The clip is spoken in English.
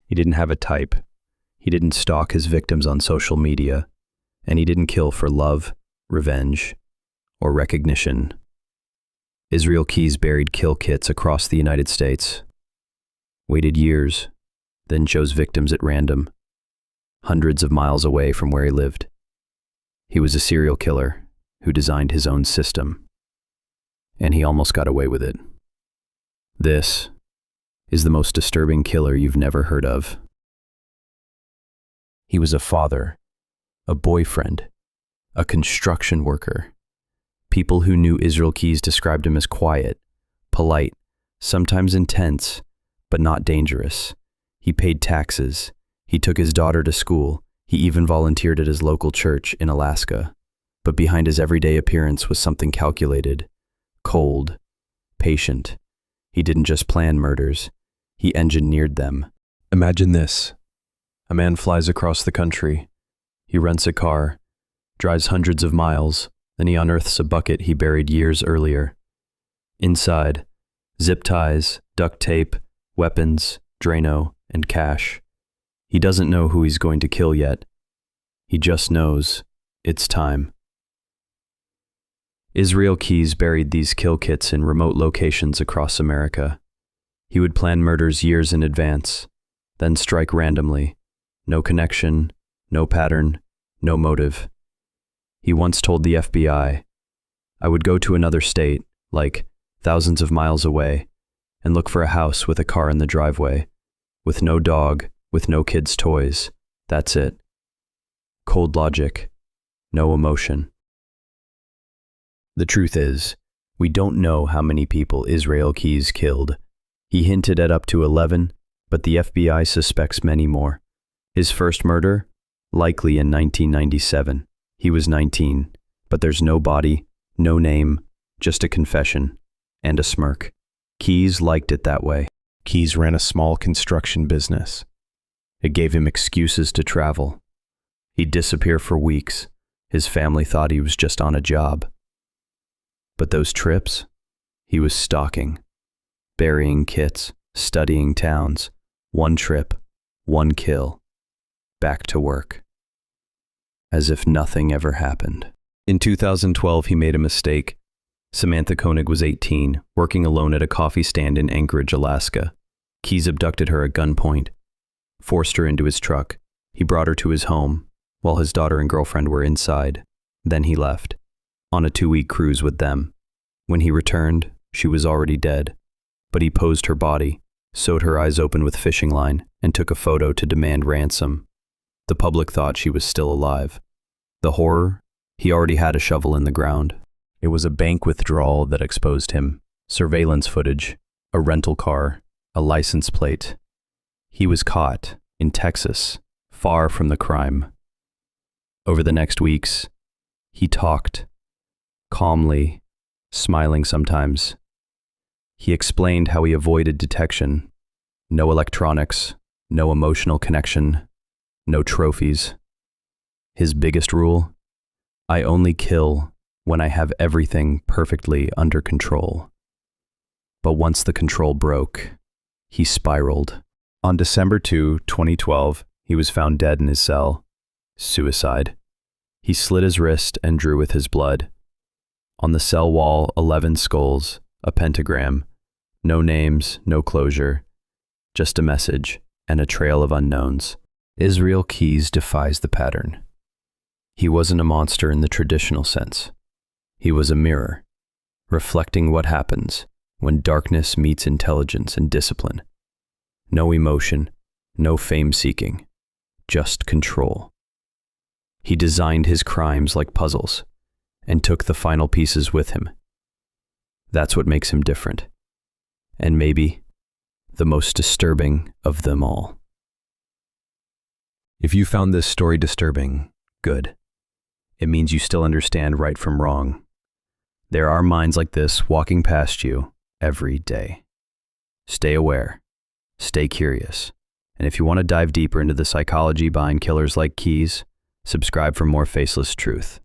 He didn't have a type. He didn't stalk his victims on social media, and he didn't kill for love, revenge, or recognition. Israel Keyes buried kill kits across the United States, waited years, then chose victims at random, hundreds of miles away from where he lived. He was a serial killer who designed his own system, and he almost got away with it. This is the most disturbing killer you've never heard of. He was a father, a boyfriend, a construction worker. People who knew Israel Keyes described him as quiet, polite, sometimes intense, but not dangerous. He paid taxes. He took his daughter to school. He even volunteered at his local church in Alaska. But behind his everyday appearance was something calculated, cold, patient. He didn't just plan murders. He engineered them. Imagine this. A man flies across the country. He rents a car, drives hundreds of miles, then he unearths a bucket he buried years earlier. Inside, zip ties, duct tape, weapons, Drano, and cash. He doesn't know who he's going to kill yet. He just knows it's time. Israel Keyes buried these kill kits in remote locations across America. He would plan murders years in advance, then strike randomly. No connection, no pattern, no motive. He once told the FBI, "I would go to another state, like thousands of miles away, and look for a house with a car in the driveway, with no dog, with no kids' toys. That's it. Cold logic, no emotion." The truth is, we don't know how many people Israel Keyes killed. He hinted at up to 11, but the FBI suspects many more. His first murder? Likely in 1997. He was 19, but there's no body, no name, just a confession, and a smirk. Keyes liked it that way. Keyes ran a small construction business. It gave him excuses to travel. He'd disappear for weeks. His family thought he was just on a job. But those trips? He was stalking, burying kits, studying towns. One trip, one kill. Back to work. As if nothing ever happened. In 2012, he made a mistake. Samantha Koenig was 18, working alone at a coffee stand in Anchorage, Alaska. Keyes abducted her at gunpoint, forced her into his truck. He brought her to his home, while his daughter and girlfriend were inside. Then he left, on a 2-week cruise with them. When he returned, she was already dead. But he posed her body, sewed her eyes open with fishing line, and took a photo to demand ransom. The public thought she was still alive. The horror? He already had a shovel in the ground. It was a bank withdrawal that exposed him. Surveillance footage, a rental car, a license plate. He was caught in Texas, far from the crime. Over the next weeks, he talked, calmly, smiling sometimes. He explained how he avoided detection. No electronics, no emotional connection, no trophies. His biggest rule? I only kill when I have everything perfectly under control. But once the control broke, he spiraled. On December 2, 2012, he was found dead in his cell. Suicide. He slit his wrist and drew with his blood. On the cell wall, 11 skulls, a pentagram. No names, no closure. Just a message and a trail of unknowns. Israel Keyes defies the pattern. He wasn't a monster in the traditional sense. He was a mirror, reflecting what happens when darkness meets intelligence and discipline. No emotion, no fame-seeking, just control. He designed his crimes like puzzles and took the final pieces with him. That's what makes him different, and maybe the most disturbing of them all. If you found this story disturbing, good. It means you still understand right from wrong. There are minds like this walking past you every day. Stay aware, stay curious, and if you want to dive deeper into the psychology behind killers like Keyes, subscribe for more faceless truth.